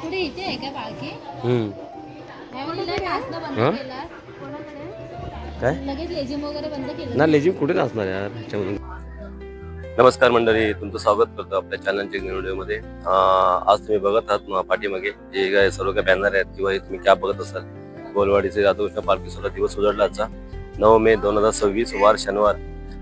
पुढे इथे आहे का पालखी? काय लगेच लेझिम वगैरे बंद केलं ना? लेझिम कुठे नाचणार यार ह्याच्यामध्ये. नमस्कार मंडळी, तुमचं स्वागत करतो आपल्या चॅनलच्या व्हिडिओमध्ये. आज तुम्ही बघत आहात पाठीमागे जे काय सर्व काही बॅनर आहेत किंवा तुम्ही कॅब बघत असाल, गोलवाडीचे राधाकृष्ण पालखी सोहळा दिवस उजाडला आजचा 9 मे 2026 वार शनिवार.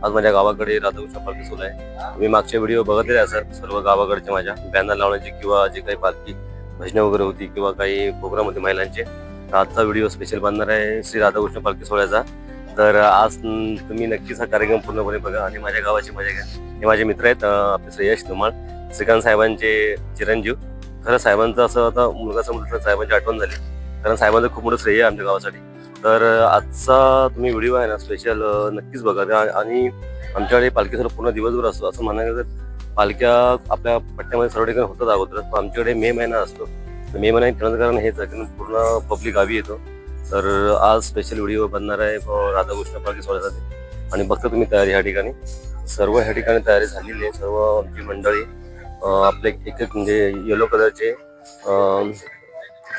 आज माझ्या गावाकडे राधाकृष्ण पालखी सोहळा आहे. तुम्ही मागचे व्हिडिओ बघितलेले असाल सर्व गावाकडचे माझ्या बॅनर लावण्याचे किंवा जे काही पालखी भजनं वगैरे होती किंवा काही प्रोग्राम होते महिलांचे. आजचा व्हिडिओ स्पेशल बनणार आहे श्री राधाकृष्ण पालखी सोहळ्याचा. तर आज तुम्ही नक्कीच हा कार्यक्रम पूर्णपणे बघा आणि माझ्या गावाची मजा घ्या. हे माझे मित्र आहेत, आपले श्रेयश धुमाळ, श्रीकांत साहेबांचे चिरंजीव. खरं साहेबांचं असं आता मुलगा म्हटलं साहेबांची आठवण झाली, कारण साहेबांचं खूप मोठं श्रेय आहे आमच्या गावासाठी. तर आजचा तुम्ही व्हिडिओ आहे ना स्पेशल नक्कीच बघा. आणि आमच्याकडे पालखीसोबत पूर्ण दिवसभर असतो. असं म्हणायला तर पालख्या आपल्या पट्ट्यामध्ये सर्व ठिकाणी होतात अगोदर, पण आमच्याकडे मे महिना असतो. मे महिना ठरवण्याचं कारण हेच आहे की पूर्ण पब्लिक गावी येतो. तर आज स्पेशल व्हिडिओ बनणार आहे राधाकृष्ण पालखी सोहळ्यासाठी. आणि बघता तुम्ही तयारी ह्या ठिकाणी सर्व ह्या ठिकाणी तयारी झालेली आहे. सर्व आमची मंडळी आपले एक एक म्हणजे येलो कलरचे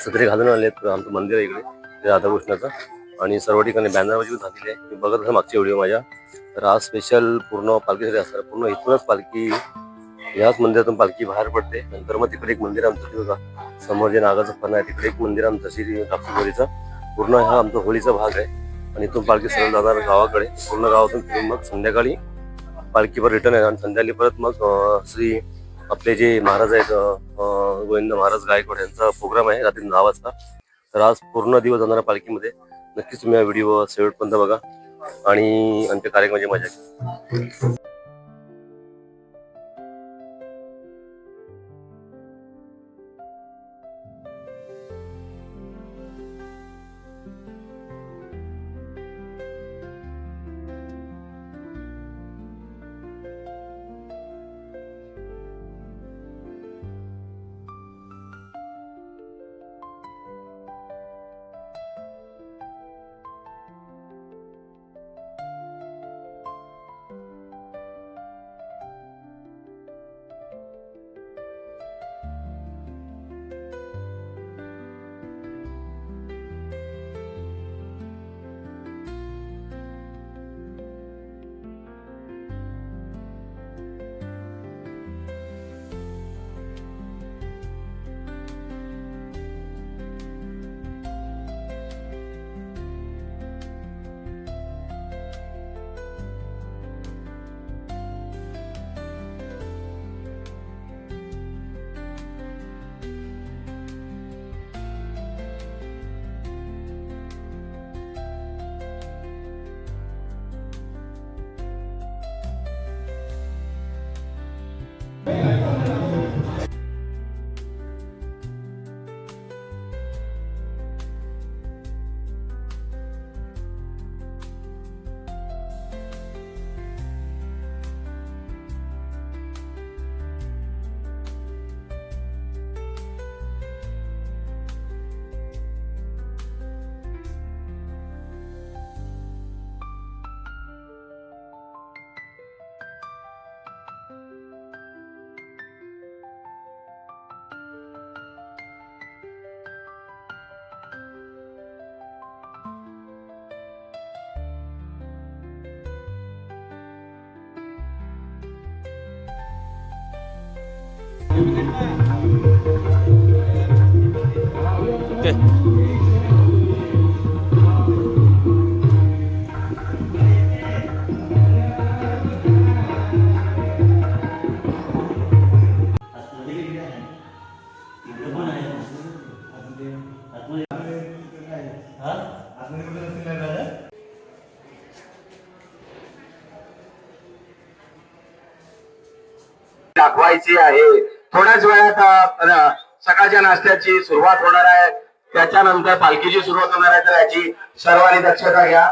सदरे घालून आले आहेत. आमचं मंदिर आहे इकडे राधाकृष्णाचं, आणि सर्व ठिकाणी बॅनर वगैरे झालेले आहे. मी बघत असं मागचे व्हिडिओ माझ्या. तर आज स्पेशल पूर्ण पालखीसाठी असणार. पूर्ण इथूनच पालखी याच मंदिरातून पालखी बाहेर पडते. नंतर मग तिकडे एक मंदिर आमचं बघा समोर जे नागाचं फण आहे, तिकडे एक मंदिर आमचं श्री कापसूरीचं. पूर्ण हा आमचा होळीचा भाग आहे. आणि इथून पालखी सरळ जाणार गावाकडे. पूर्ण गावातून फिरून मग संध्याकाळी पालखीवर रिटर्न आहे. आणि संध्याकाळी परत मग श्री आपले जे महाराज आहेत गोविंद महाराज गायकवाड यांचा प्रोग्राम आहे रात्री 9 वाजता. तर आज पूर्ण दिवस जाणारा पालखीमध्ये. नक्कीच तुम्ही हा व्हिडिओ शेवटपर्यंत बघा आणि आमच्या कार्यक्रमाची मजा घ्या. Okay. दाखवायची आहे. थोड्याच वेळात सकाळच्या नाश्त्याची सुरुवात होणार आहे. त्याच्यानंतर पालखीची सुरुवात होणार आहे. तर याची सर्वांनी दक्षता घ्या.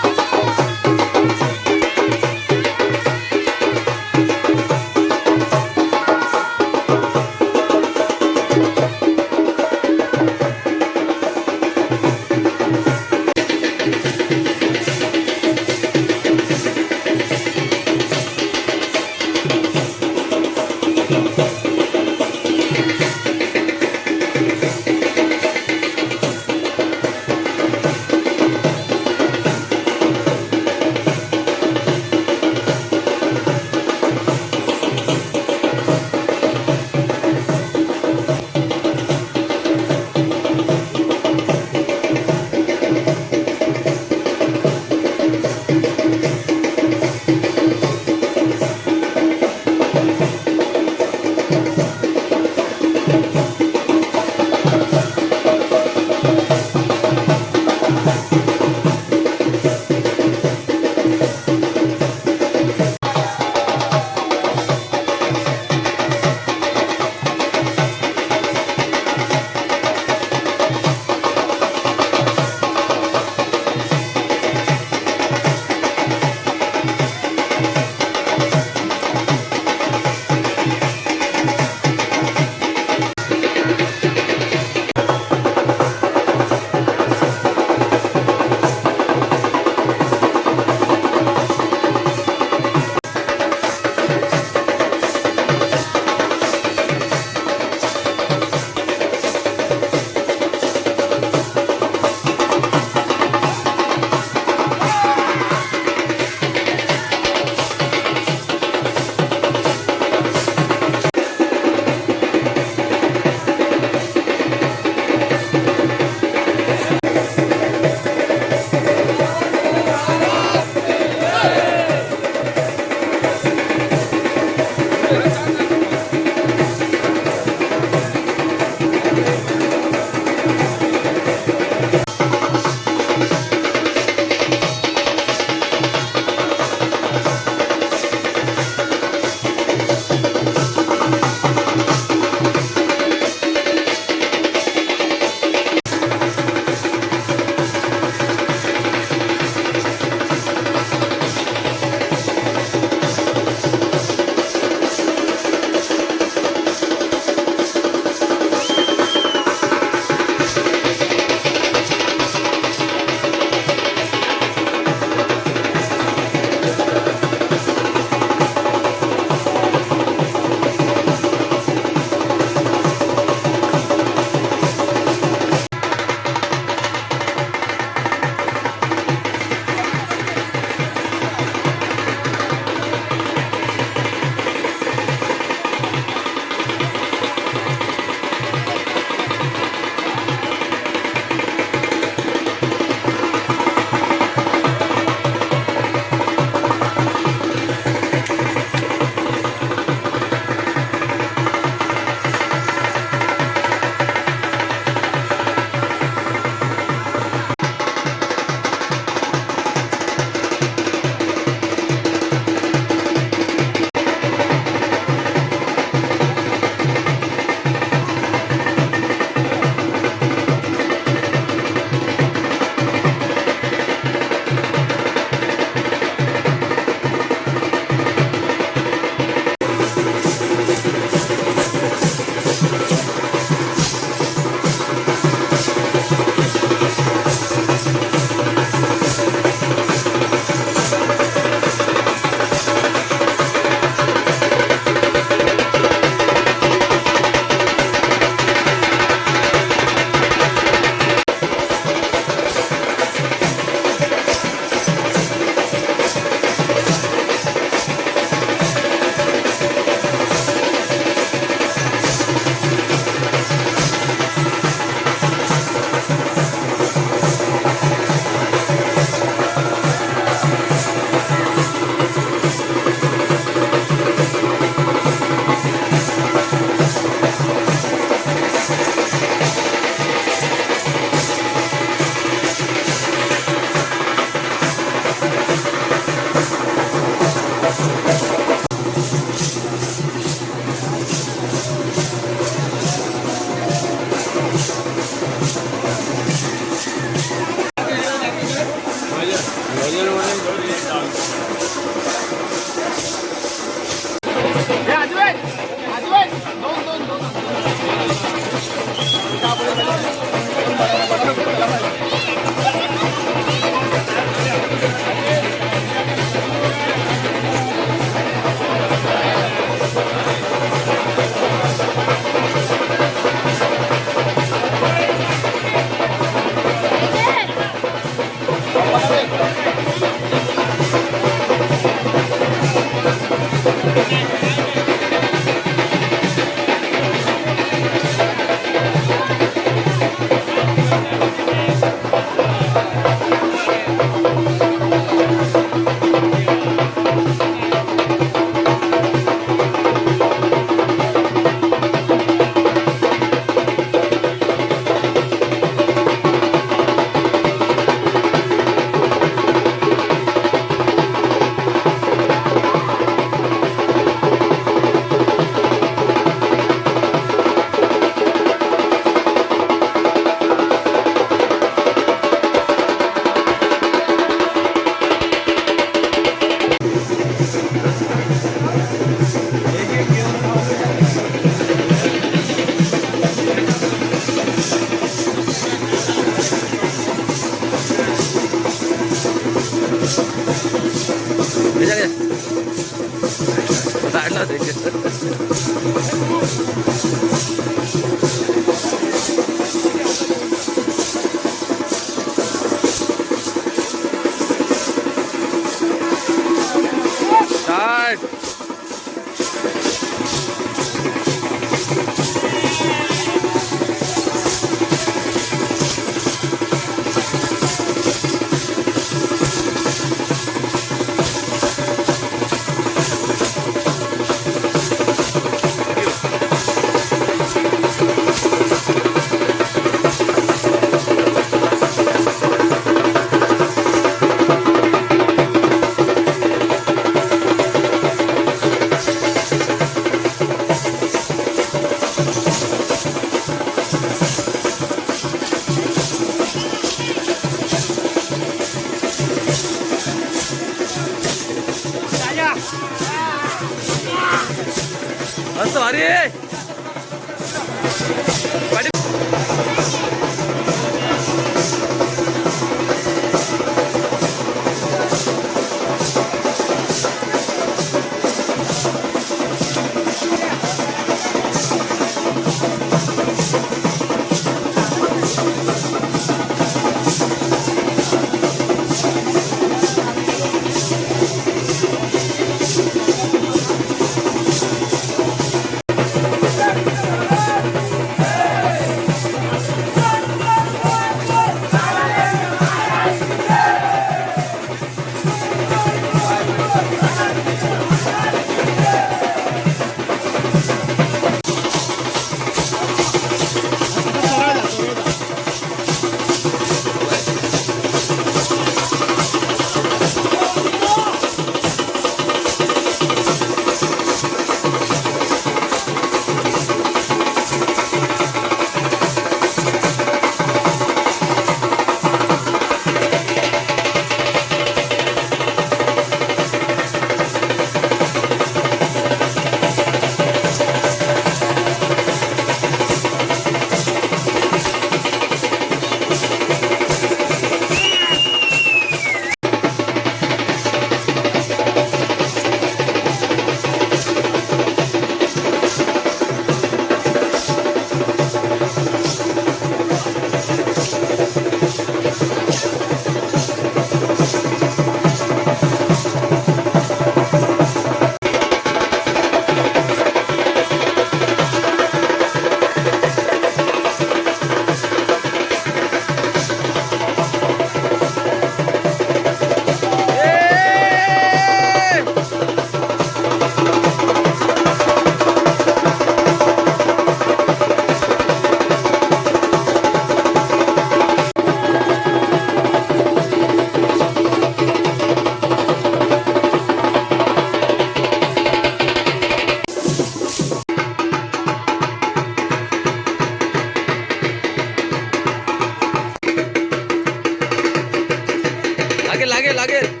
लागेल लागेल.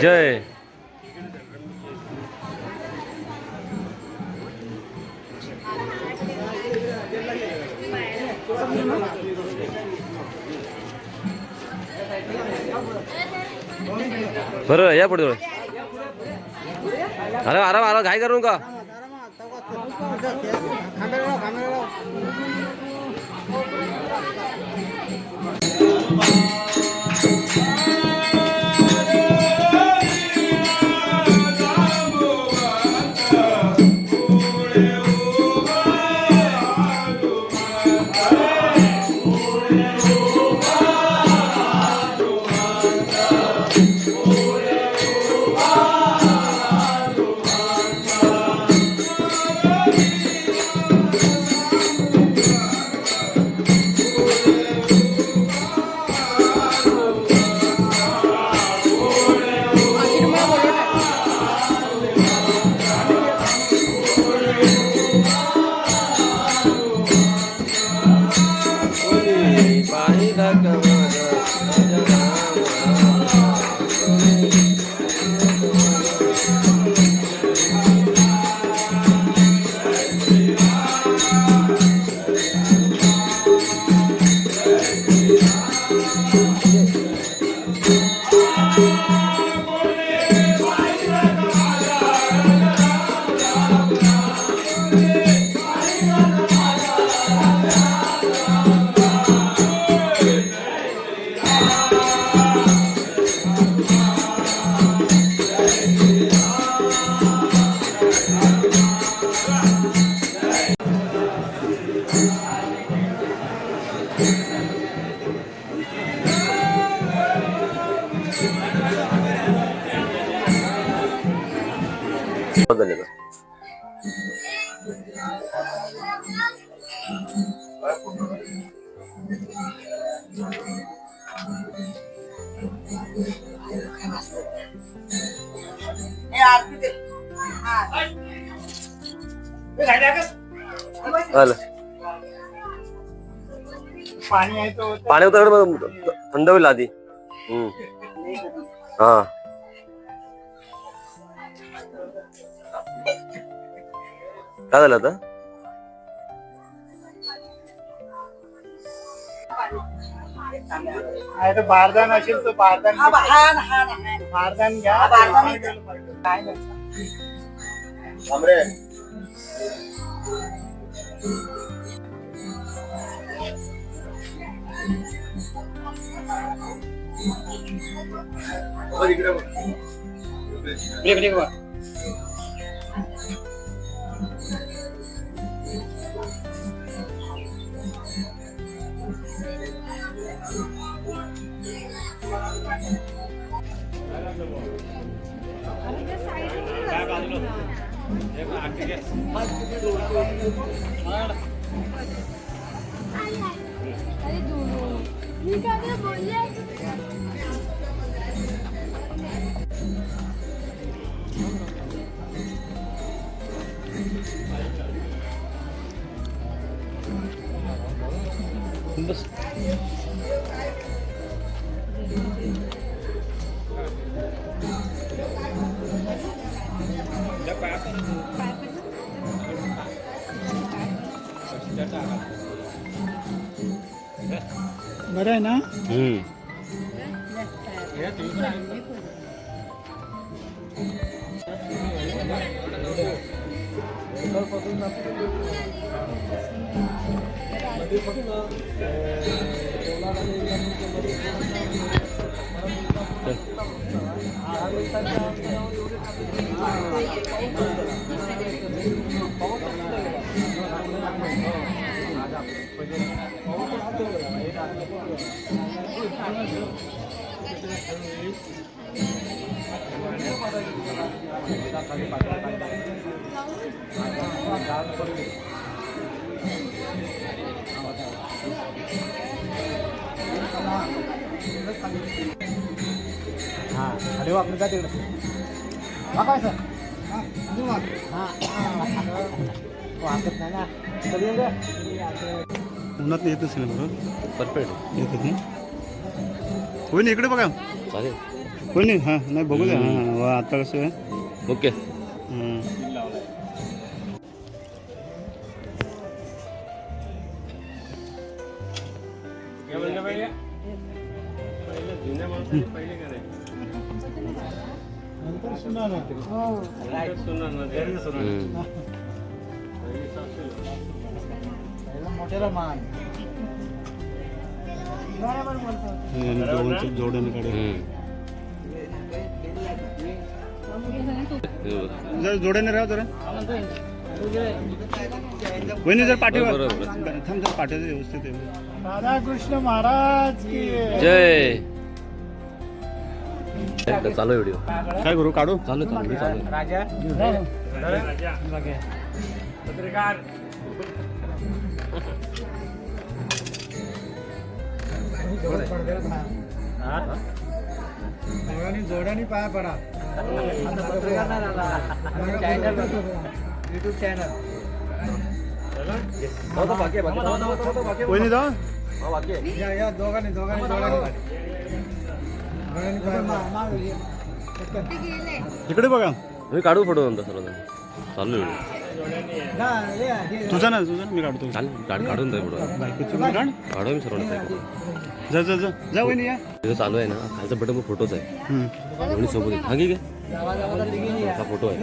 जय. बरं या पुढे अरे आराम आराम घाई करू का धन्यवाद. पाणी उतर थंड होईल आधी. हा काय झालं आता बारदान असेल तर बारदान घ्या. बस बरं आहे ना. अरे वापस जा तिकडे वाकायचं वाकत नाही ना. उन्हात येत असेल बरोबर. परफेक्ट येतात ना. होईल इकडे बघा. चालेल. कोणी हां नाही बघू द्या हां वा आता कसं आहे ओके. मोठ्याला मान जोड्याने काढे जर जोड्याने राहा जरा वहिनी जर पाठीवर थांब जर पाठीवर व्यवस्थित आहे. राधाकृष्ण महाराज की जय. चालू व्हिडिओ काय करू काढू चालू चालू. राजा पत्रकार जोड्याने पाया पडा युट्यूब चॅनल वहिनी जा या दोघांनी इकडे बघा मी काढू फोटो नंतर सर्व चालू व्हिडिओ. तुझा ना मी काढतो काढून जाईल फोटो. बायकोचं पण काढ काढू मी सर्वांना. जा जा जा जा वहिनी या तिथं चालू आहे ना खालचा बटन पण फोटोच आहे दोन्ही सोबत आहे. हा ठीक आहे हा फोटो आहे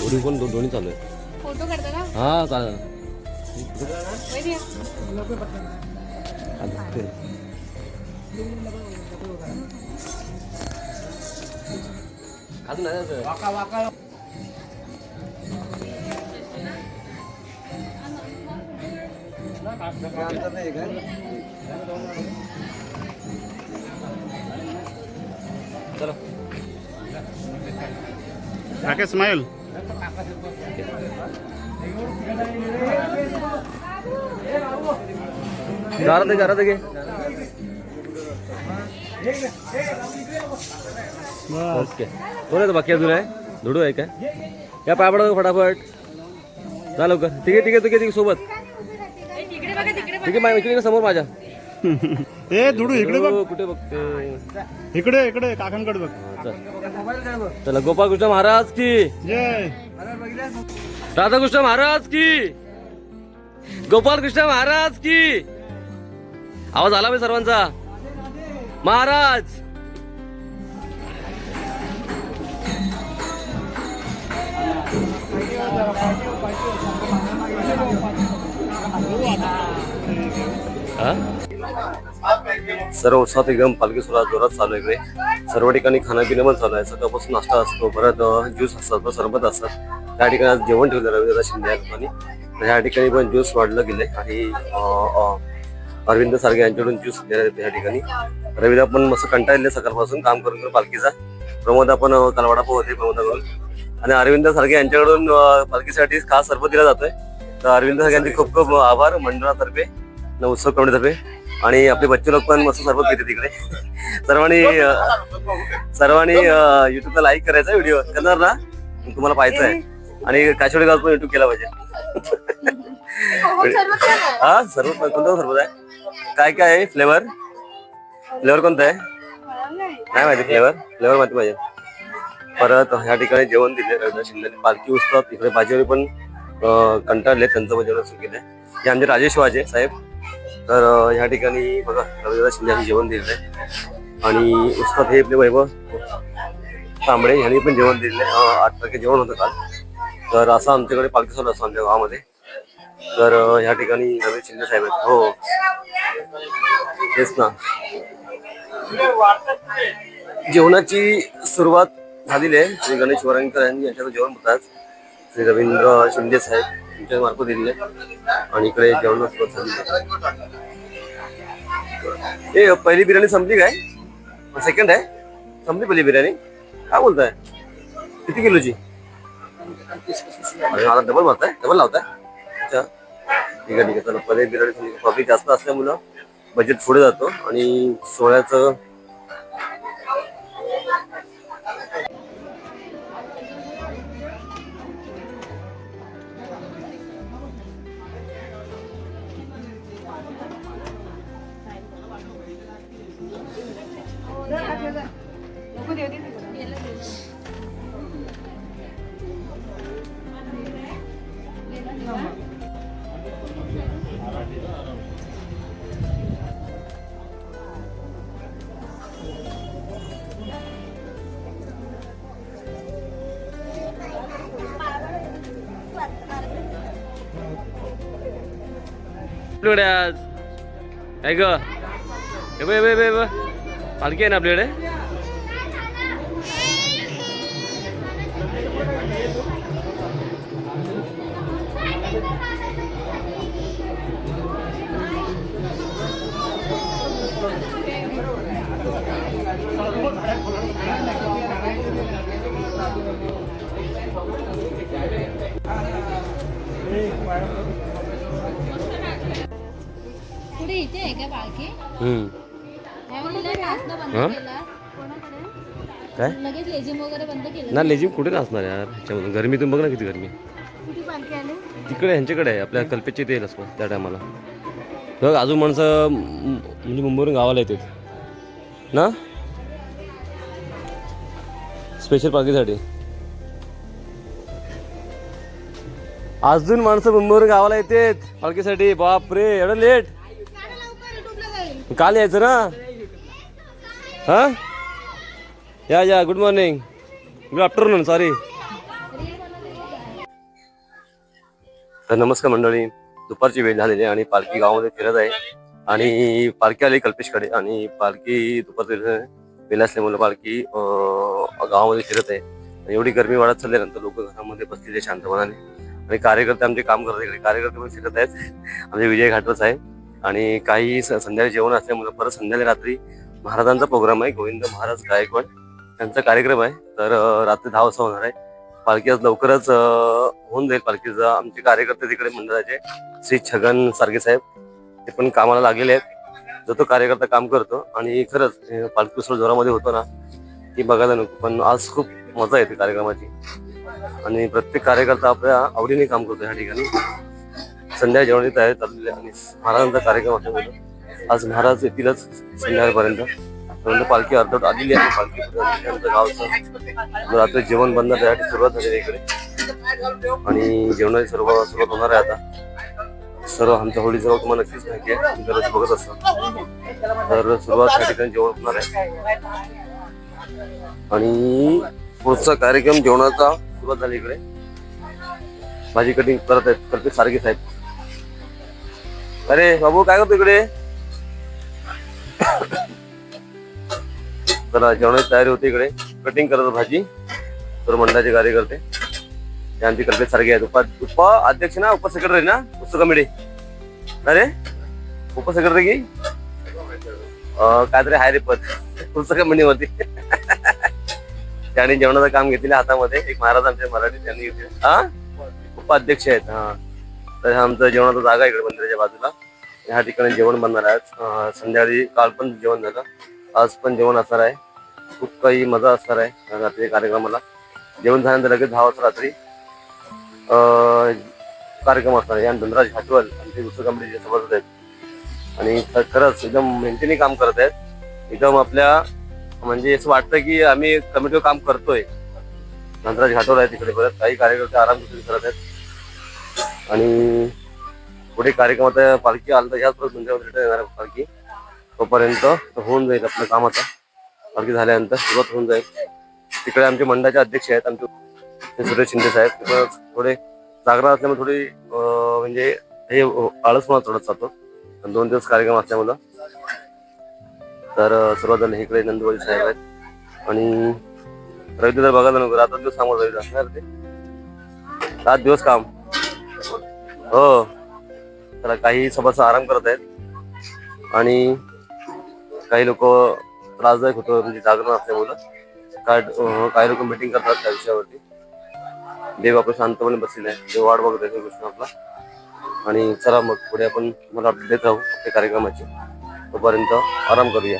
दोन्ही पण दोन्ही चालू आहे. फोटो काढता का हा चालेल. वहिनी या. खाली नाही जायचं. वाका चला राकेश स्माइल घरात घे ओके. कोण आहे बाकी अजून आहे धुडू आहे काय या पाय पडा फटाफट जा लवकर. ठीक आहे सोबत ठीक आहे इकडे समोर माझ्या. ए दुडू इकडे बघ कुठे बघते इकडे काकांकडे बघ. चला गोपाळ कृष्ण महाराज की जय राधाकृष्ण महाराज की गोपाल कृष्ण महाराज की. आवाज आला पाहिजे सर्वांचा. महाराज सर्व उत्साहात एकदम पालखी सोहळा जोरात चालू आहे. इकडे सर्व ठिकाणी खाणंपिणं पण चालू आहे. सकाळपासून नाश्ता असतो परत ज्यूस असतात सरबत असतात. त्या ठिकाणी आज जेवण ठेवलं रविदादा शिंदे आणि ह्या ठिकाणी पण ज्यूस वाढलं गेले आणि अरविंद सारखे यांच्याकडून ज्यूस देण्यात येते. ह्या ठिकाणी रविदा पण मस्त कंटाळले सकाळपासून काम करून पालखीचा. प्रमोदा पण कालवाडा पण होते प्रमोदाकडून आणि अरविंद सारखे यांच्याकडून पालखीसाठी खास सरबत दिला जातोय. तर अरविंद सारखे यांचे खूप खूप आभार मंडळातर्फे उत्सव कमिटीतर्फे. आणि आपले बच्चे लोक पण मस्त सरबत घेते तिकडे. सर्वांनी युट्यूबला लाईक करायचा व्हिडिओ करणार ना तुम्हाला पाहायचं आहे आणि काशोडी गाव पण युट्यूब केला पाहिजे. हा सरबत कोणता सरबत आहे काय आहे फ्लेवर कोणता आहे नाही माहिती. फ्लेवर माहिती पाहिजे. परत ह्या ठिकाणी जेवण दिले रविदास शिंदे पालखी उत्सवात. इकडे भाजीवर पण कंटाळले त्यांचं पण जेवण सुरू केलंय. हे आमचे राजेश वाजे साहेब. तर ह्या ठिकाणी बघा रविदास शिंदे यांनी जेवण दिलेलं आहे आणि उत्सवात हे आपले वैभव तांबडे यांनी पण जेवण दिलेलं आहे. 8 टक्के जेवण होतं काल. तर असं आमच्याकडे पालखी सोहळा असतो आमच्या गावामध्ये. तर ह्या ठिकाणी रविदास शिंदे साहेब आहेत. हो तेच ना. जेवणाची सुरुवात झालेली आहे. श्री गणेश वरंगकर यांनी यांच्याकडे जेवण होतात. श्री रवींद्र शिंदे साहेब यांच्या मार्फत दिलेले आणि इकडे जेवण सुरुवात झाली. हे पहिली बिर्याणी संपली काय सेकंड आहे संपली पहिली बिर्याणी काय बोलताय किती किलोची अरे आता डबल मारताय डबल लावताय. अच्छा ठीक आहे चला पहिली बिर्याणी पब्लिक जास्त असल्यामुळं बजेट पुढे जातो आणि सोहळ्याचं आपल्याकडे आज काय ग पालखी आहे ना आपल्याकडे. पुढे इथे आहे का पालखी? यावेळेला नाचणं बंद हं? केलं. कोणाकडे? काय लगेच लेझिम वगैरे बंद केलं. ना लेझिम कुठे नाचणार यार ह्याच्यामधून गरमीतून बघ ना किती गरमी. कुठे पालखी आली? तिकडे ह्यांच्याकडे आहे आपल्या कल्पेचे ते असं त्या टायमाला बघ. अजून माणसं म्हणजे मुंबईवरून गावाला येतात ना स्पेशल पालखीसाठी. अजून माणसं मुंबईवरून गावाला येतात पालखीसाठी. बाप रे एवढं लेट. काल यायचं ना. हा या good morning good afternoon sorry. तर नमस्कार मंडळी, दुपारची वेळ झालेली आहे आणि पालखी गावामध्ये फिरत आहे. आणि पालखी आली कल्पेशकडे आणि पालखी दुपारची वेळ असल्यामुळे पालखी गावामध्ये फिरत आहे. एवढी गरमी वाढत चालल्यानंतर लोक घरामध्ये बसलेले शांतपणाने आणि कार्यकर्ते आमचे काम करत इकडे. कार्यकर्ते पण फिरत आहेत. आमचे विजय घाटवच आहे आणि काही संध्याकाळी जेवण असल्यामुळे परत संध्याकाळी रात्री महाराजांचा प्रोग्राम आहे. गोविंद महाराज गायकवाड यांचा कार्यक्रम आहे. तर रात्री 10 वाजता होणार आहे पालखी. आज लवकरच होऊन जाईल पालखीचा. आमचे कार्यकर्ते तिकडे मंडळाचे श्री छगन सारगे साहेब ते पण कामाला लागलेले आहेत. जो तो कार्यकर्ता काम करतो आणि खरंच पालखी उत्सव जोरामध्ये होतो ना ती बघायला नको. पण आज खूप मजा येते कार्यक्रमाची आणि प्रत्येक कार्यकर्ता आपल्या आवडीने काम करतो या ठिकाणी. संध्याकाळी जेवणाची तयारी चाललेली आहे आणि महाराजांचा कार्यक्रम असल्यामुळे आज महाराज येतीलच संध्याकाळपर्यंत. पालखी अर्धवट आलेली आहे. पालखी गावचं रात्री जेवण बनणार त्यासाठी सुरुवात झालेली इकडे आणि जेवणाची सुरुवात होणार आहे आता. सर्व आमच्या होळीचं तुम्हाला नक्कीच माहिती आहे, तुम्ही दररोज बघत असता. तर सुरुवात त्या ठिकाणी जेवण होणार आहे आणि पुढचा कार्यक्रम जेवणाचा सुरुवात झाली इकडे. भाजी कटिंग करत आहेत कल्पेश सारगे साहेब. अरे बाबू काय करतो इकडे. चला जेवणाची तयारी होती इकडे. कटिंग करत भाजी सर्व मंडळाचे कार्यकर्ते. आमचे कल्पेश सारगे आहेत. उपा अध्यक्ष ना, उप सेक्रेटरी ना पुस्तक कमिटी. अरे उप सेक्रेटरी की काहीतरी हाय रे पद पुस्तक कमिटीवरती. त्यांनी जेवणाचं काम घेतलेलं हातामध्ये. एक महाराज आमचे मराठी त्यांनी घेतले. हा उपाध्यक्ष आहेत. हा तर आमचं जेवणाचा जागा इकडे मंदिराच्या बाजूला. ह्या ठिकाणी जेवण बनणार आहे. संध्याकाळी काल पण जेवण झालं, आज पण जेवण असणार आहे. खूप काही मजा असणार आहे रात्री कार्यक्रमाला. जेवण झाल्यानंतर लगेच 10 वाजता रात्री कार्यक्रम असणार आहे. आणि धनराज घाटवल आमचे उत्सव कमिटीचे सभासद आहेत आणि खरंच एकदम मेहनतीने काम करत आहेत. एकदम आपल्या म्हणजे असं वाटतं की आम्ही कमिटीवर काम करतोय. धनराज घाटवल आहे तिकडे. परत काही कार्यकर्ते आराम करत आहेत आणि पुढे कार्यक्रम आता पालखी आलं तर ह्याच परत मंदिरावर रिटर्न येणार पालखी. तोपर्यंत होऊन जाईल आपलं काम. आता पालखी झाल्यानंतर सुरुवात होऊन जाईल. तिकडे आमचे मंडळाचे अध्यक्ष आहेत आमचे सुरेश शिंदे साहेब. थोडे जागरण असल्यामुळे थोडी म्हणजे हे आळसपणा चढत जातो 2 दिवस कार्यक्रम असल्यामुळं. तर सुरुवात झाली. इकडे नंदुबाई साहेब आहेत आणि रविदा तर बघायला नको. रात्र दिवस काम रविदा असणार ते 7 दिवस काम. हो तर काही सभासद आराम करत आहेत आणि काही लोक त्रासदायक होतं म्हणजे जागरण असल्यामुळं. काही लोक मीटिंग करतात त्या विषयावरती. देव आपण शांतपणे बसलेला आहे. देव वाट बघत आहे कृष्ण आपला. आणि चला मग पुढे आपण मला अपडेट देत राहू आपल्या कार्यक्रमाची. तोपर्यंत आराम करूया.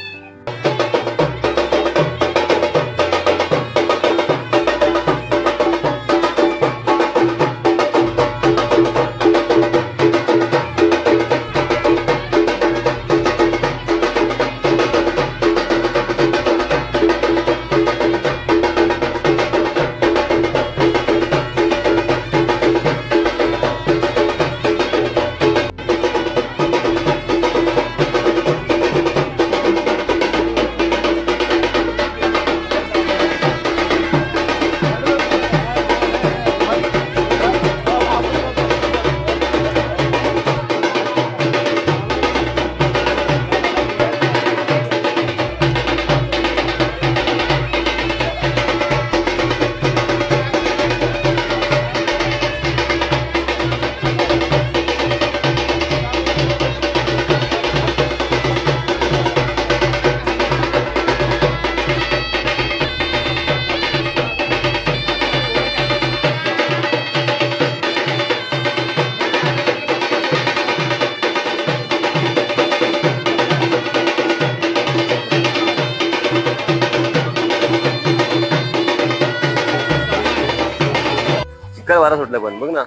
चिक्कार वारा सुटला पण बघ ना.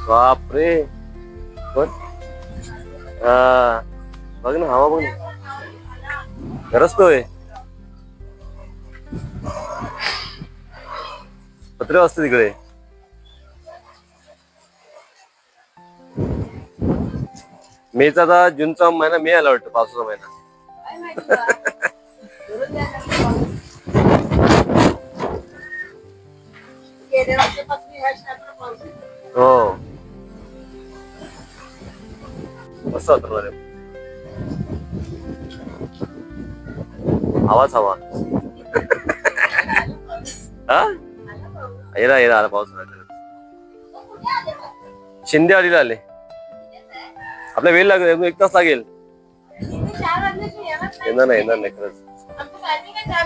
बापरे पण हा बघ ना हवा बघ ना गरजतोय. पत्रे वाजते तिकडे. मेचा आता जूनचा महिना मे आला वाटतं पावसाचा महिना. हो मस्त वाटणार आहे. हवाच हवा. हा येला येला आला पाऊस. शिंदे अडीला आले. आपला वेळ लागेल 1 तास लागेल. येणार नाही खरंच.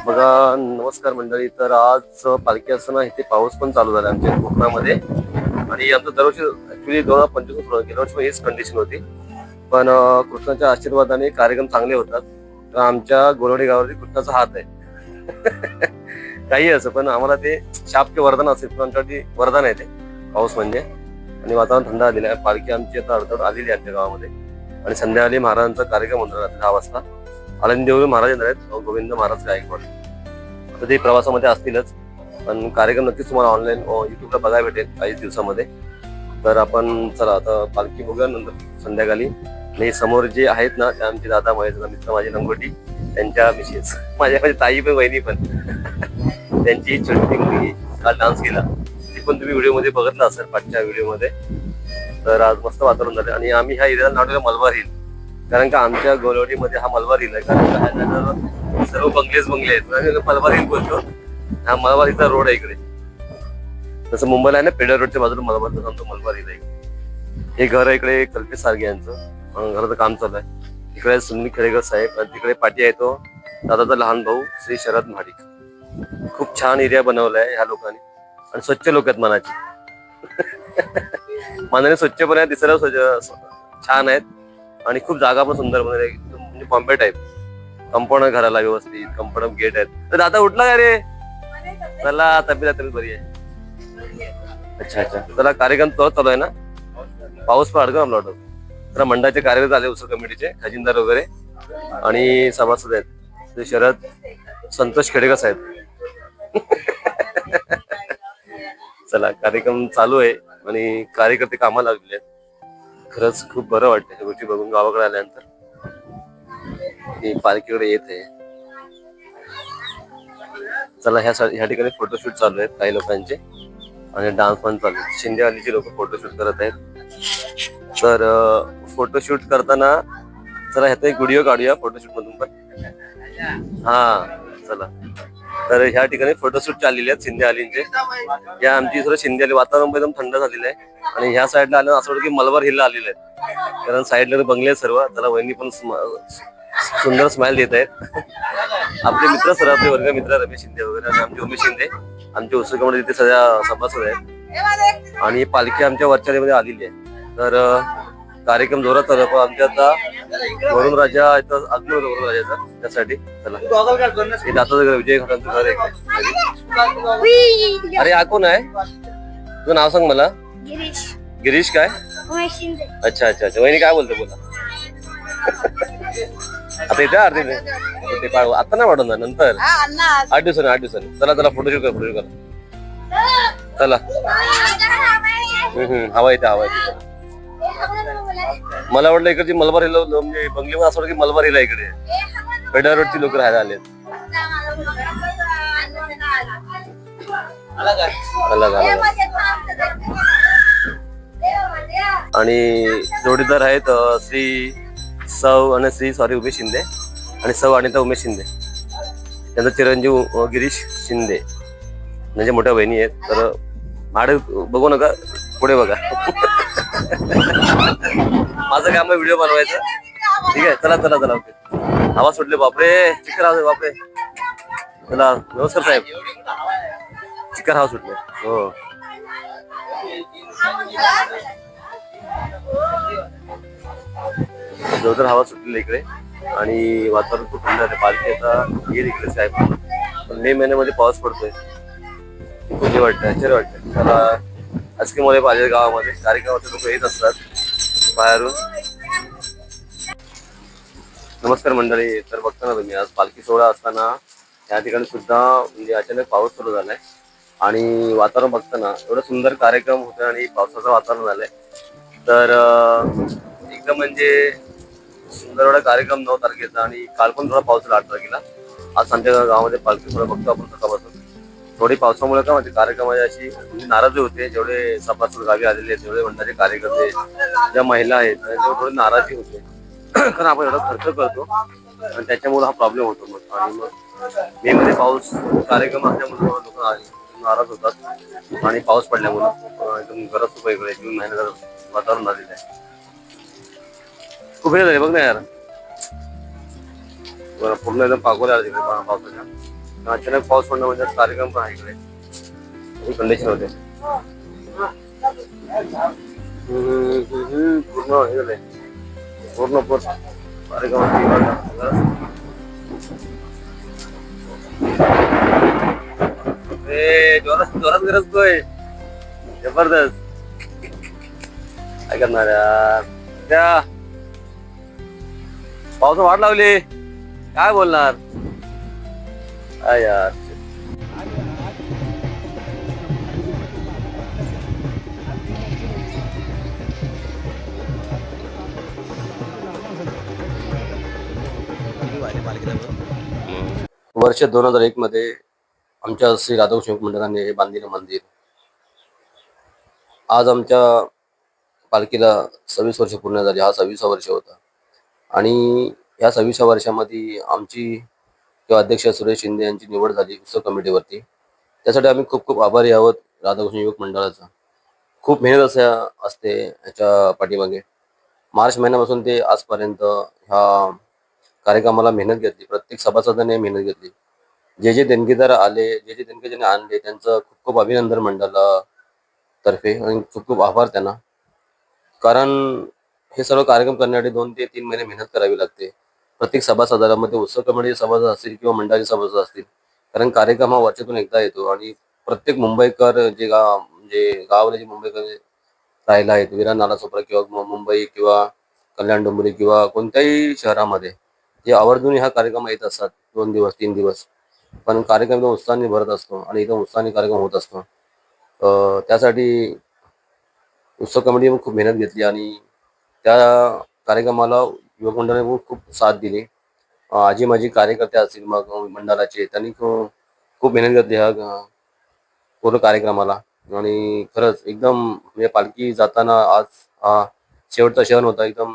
बघा नमस्कार मंडळी. तर आज पालखी असताना इथे पाऊस पण चालू झाला आमच्या कोकणामध्ये. आणि आमचं दरवर्षी ऍक्च्युली 2025 गेल्या वर्षी हीच कंडिशन होती. पण कृष्णाच्या आशीर्वादाने कार्यक्रम चांगले होतात. तर आमच्या गोरवडे गावावरती कृष्णाचा हात आहे. काही असं पण आम्हाला ते शाप किंवा वरदान असेल पण आमच्यासाठी वरदान आहे ते पाऊस म्हणजे. आणि वातावरण थंड आलेलं आहे. पालखी आमची आता अडचण आलेली आहे आमच्या गावामध्ये. आणि संध्याकाळी महाराजांचा कार्यक्रम होणार रात्री 10 वाजता. आळंदीवरून महाराज येणार आहेत गोविंद महाराज गायकवाड. तर ते प्रवासामध्ये असतीलच. पण कार्यक्रम नक्कीच तुम्हाला ऑनलाईन युट्यूबला बघायला भेटेल काही दिवसामध्ये. तर आपण चला आता पालखी बघूया नंतर संध्याकाळी. आणि समोर जे आहेत ना ते आमचे दादा माझे मित्र माझे लंगोटी त्यांच्या मिसेस माझ्या ताई पण वहिनी पण त्यांची छोटी मुलगी काल डान्स केला. ती पण तुम्ही व्हिडिओमध्ये बघितलं असेल पाठच्या व्हिडिओमध्ये. तर आज मस्त वातावरण झालं. आणि आम्ही ह्या एरियाला नाव ठेवलं मलबार हिल. कारण का आमच्या गोलवाडीमध्ये हा मलबार हिल आहे. कारण का सर्व बंगले आहेत. मलबार हिल बोलतो. हा मलबार हिलचा रोड आहे इकडे. जसं मुंबईला आहे ना पेडर रोडच्या बाजूला मलबार तसं मलबार हिल आहे. हे घर आहे इकडे कल्पेश सारगे यांचं. घराचं काम चालू आहे. इकडे सुनील खेडेकर साहेब आणि तिकडे पाठी आहे तो दादाचा लहान भाऊ श्री शरद महाडिक. खूप छान एरिया बनवलाय ह्या लोकांनी. आणि स्वच्छ लोक आहेत मनाची. मनाने स्वच्छ पण आहे दिसायला छान आहेत. आणि खूप जागा पण सुंदर बनवली म्हणजे बॉम्बे टाईप. कंपाऊंड घराला व्यवस्थित कंपाऊंड गेट आहेत. तर दादा उठला का रे? चला तब्येत बरी आहे. अच्छा चला कार्यक्रम चालू आहे ना. पाऊस पण अडकन आपला वाटत. तर मंडळाचे कार्यरत आले उत्सव कमिटीचे खजिनदार वगैरे आणि सभासद आहेत ते शरद संतोष खेडेकर साहेब. चला कार्यक्रम चालू आहे आणि कार्यकर्ते कामाला लागलेले आहेत. खरंच खूप बरं वाटतं ह्या गोष्टी बघून गावाकडे आल्यानंतर. ही पालखीकडे येत आहे. चला ह्या ठिकाणी फोटोशूट चालू आहेत काही लोकांचे आणि डान्स पण चालू आहे. शिंदे अलीचे लोक फोटोशूट करत आहेत. तर फोटोशूट करताना चला ह्याचा एक व्हिडिओ काढूया फोटोशूट मधून पण. हा चला. तर ह्या ठिकाणी फोटोशूट चाललेले आहेत शिंदे अलींचे. या आमची सर्व शिंदे अली वातावरण एकदम थंड झालेलं आहे. आणि ह्या साईडला आलं असं वाटतं की मलबार हिलला आलेले आहेत. कारण साईडला बंगले आहेत सर्व. त्याला वहिनी पण सुंदर स्माइल देत आहेत. आपले मित्र सर आपले वर्ग मित्र रमेश शिंदे वगैरे आणि आमचे उमेश शिंदे आमच्या उत्सवामध्ये तिथे सगळ्या सभासद आहेत. आणि पालखी आमच्या वरच्या आलेली आहे. तर कार्यक्रम जोरात चालू आहे. आमच्या आता वरुण राजा इथं आगमन होतं वरुण राजाचा त्यासाठी. चला हे दाताचं घर विजय घरांचं घर आहे. अरे हा कोण आहे? तुझं नाव सांग मला. गिरीश काय? अच्छा वहिनी काय बोलतो बोला. आता इथे अर्धी आता नाही वाढवणार नंतर 8 दिवसांनी. चला फोटोशूट करा. चला हवा येते. मला वाटलं इकडची मलबार हिल म्हणजे बंगले असं वाटतं की मलबार हिल इकडे पेडर रोडची लोक राहायला आलेत. आणि जोडीदार आहेत श्री सौ आणि श्री उमेश शिंदे आणि सौ अनिता उमेश शिंदे. त्यांचा चिरंजीव गिरीश शिंदे म्हणजे मोठ्या बहिणी आहेत. तर माडे बघू नका पुढे बघा. माझं काम आहे व्हिडिओ बनवायचं. ठीक आहे चला ओके. आवाज सुटले बापरे. चिक्कर आवाज बापरे. चला नमस्कार साहेब. चिक्कर आवाज सुटले. हो जोरदार हवा सुटलेली इकडे आणि वातावरण खूप थंड आहे. पालखी आता येईल इकडे साहेब पण मे महिन्यामध्ये पाऊस पडतोय खुशी वाटते, आश्चर्य वाटते. तर आस्किमोले पाहिजे गावामध्ये कार्यक्रमाचे लोक येत असतात बाहेरून. नमस्कार मंडळी. तर बघता ना तुम्ही आज पालखी सोहळा असताना या ठिकाणी सुद्धा म्हणजे अचानक पाऊस सुरू झालाय आणि वातावरण बघताना एवढं सुंदर कार्यक्रम होतं आणि पावसाचं वातावरण झालंय. तर एकदम म्हणजे सुंदर एवढा कार्यक्रम 9 तारखेचा आणि काल पण थोडा पाऊस 8 तारखेला. आज आमच्या गावामध्ये पालखी सोहळा बघतो आपण सकाळपासून. थोडी पावसामुळे का म्हणजे कार्यक्रमाची अशी म्हणजे नाराजी होते. जेवढे सभासद गावी आलेले आहेत, जेवढे मंडळाचे कार्यकर्ते, ज्या महिला आहेत, तेवढे थोडी नाराजी होते. कारण आपण एवढा खर्च करतो आणि त्याच्यामुळे हा प्रॉब्लेम होतो. मग आणि मग मे मध्ये पाऊस कार्यक्रम असल्यामुळे लोक नाराज होतात आणि पाऊस पडल्यामुळे एकदम गरज खूप वेगळं जून महिन्यात वातावरण झालेलं आहे. खूप वेळ झाले बघ ना यार. पूर्ण एकदम पागोला आला तिकडे पावसाच्या. अचानक पाऊस पडणं म्हणजे कार्यक्रम पण आहे इकडे कंडिशन होते. पूर्ण हे झालंय पूर्ण जोरात जोरात गरजतोय जबरदस्त. काय करणार यार, त्या पावसा वाट लावली काय बोलणार. काय यार वर्ष 2001 मध्ये आमच्या श्री राधाकृष्ण मंडळाने हे बांधलेलं मंदिर. आज आमच्या पालखीला 26 वर्ष पूर्ण झाली. हा 26वा वर्ष होता आणि या 26व्या वर्षामध्ये आमची किंवा अध्यक्ष सुरेश शिंदे यांची निवड झाली उत्सव कमिटीवरती. त्यासाठी आम्ही खूप खूप आभारी आहोत राधाकृष्ण युवक मंडळाचा. खूप मेहनत असते याच्या पाठीमागे. मार्च महिन्यापासून ते आजपर्यंत ह्या कार्यक्रमाला मेहनत घेतली. प्रत्येक सभासदाने मेहनत घेतली. जे जे देणगीदार आले, जे जे देणगी ज्यांनी आणले त्यांचं खूप खूप अभिनंदन मंडळाला तर्फे आणि खूप खूप आभार त्यांना. कारण हे सर्व कार्यक्रम करण्यासाठी 2 ते 3 महिने मेहनत करावी लागते प्रत्येक सभासदाला. मध्ये उत्सव कमिटीचे सभासद असतील किंवा मंडळाचे सभासद असतील. कारण कार्यक्रम हा वर्षातून एकदा येतो आणि प्रत्येक मुंबईकर जे गावाला जे मुंबईकर राहिला आहेत, विरार नालासोपारा किंवा मुंबई किंवा कल्याण डोंबिवली किंवा कोणत्याही शहरामध्ये जे आवर्जून ह्या कार्यक्रम येत असतात 2 दिवस 3 दिवस. पण कार्यक्रम एकदम उत्साहाने भरत असतो आणि एकदम उत्साहाने कार्यक्रम होत असतो. त्यासाठी उत्सव कमिटीने खूप मेहनत घेतली आणि त्या कार्यक्रमाला युवक मंडळाने खूप साथ दिली. आजी माझी कार्यकर्ते असतील मग मंडळाचे, त्यांनी खूप मेहनत घेतली ह्या पूर्ण कार्यक्रमाला. आणि खरंच एकदम म्हणजे पालखी जाताना आज हा शेवटचा क्षण होता. एकदम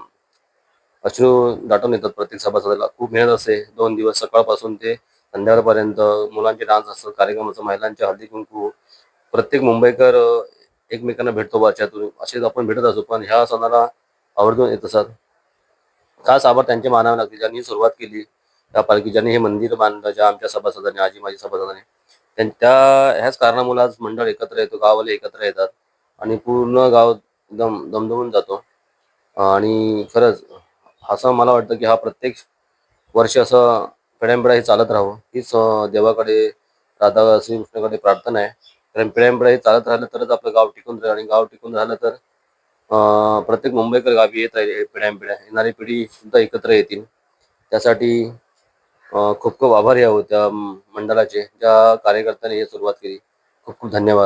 अश्रू दाटून येतात प्रत्येक सभासदाला. खूप मेहनत असते 2 दिवस सकाळपासून ते संध्याकाळपर्यंत. मुलांचे डान्स असतात कार्यक्रमाचं, महिलांचे हळदी कुंकू. प्रत्येक मुंबईकर एकमेकांना भेटतो वर्षातून. असेच आपण भेटत असतो पण ह्या सणाला आवर्जून येत असतात. खास आभार त्यांचे मानावे लागते ज्यांनी सुरुवात केली त्या पालखी, ज्यांनी हे मंदिर बांधलं, ज्या आमच्या सभासदांनी, आजी माझी सभासदांनी. त्या ह्याच कारणामुळे आज मंडळ एकत्र येतो, गावाला एकत्र येतात आणि पूर्ण गाव एकदम दमदमून जातो. आणि खरंच असं मला वाटतं की हा प्रत्येक वर्ष असं पिढ्यानपिढ्या हे चालत राहावं हीच देवाकडे राधा श्रीकृष्णाकडे प्रार्थना आहे. कारण पिढ्यानपिढ्या हे चालत राहिलं तरच आपलं गाव टिकून राहील आणि गाव टिकून राहिलं तर प्रत्येक मुंबईकर गावी येत राहील. पिढ्यानपिढ्या येणारी पिढी सुद्धा एकत्र येतील. त्यासाठी खूप खूप आभारी आहोत त्या मंडळाचे, ज्या कार्यकर्त्यांनी हे सुरुवात केली. खूप खूप धन्यवाद.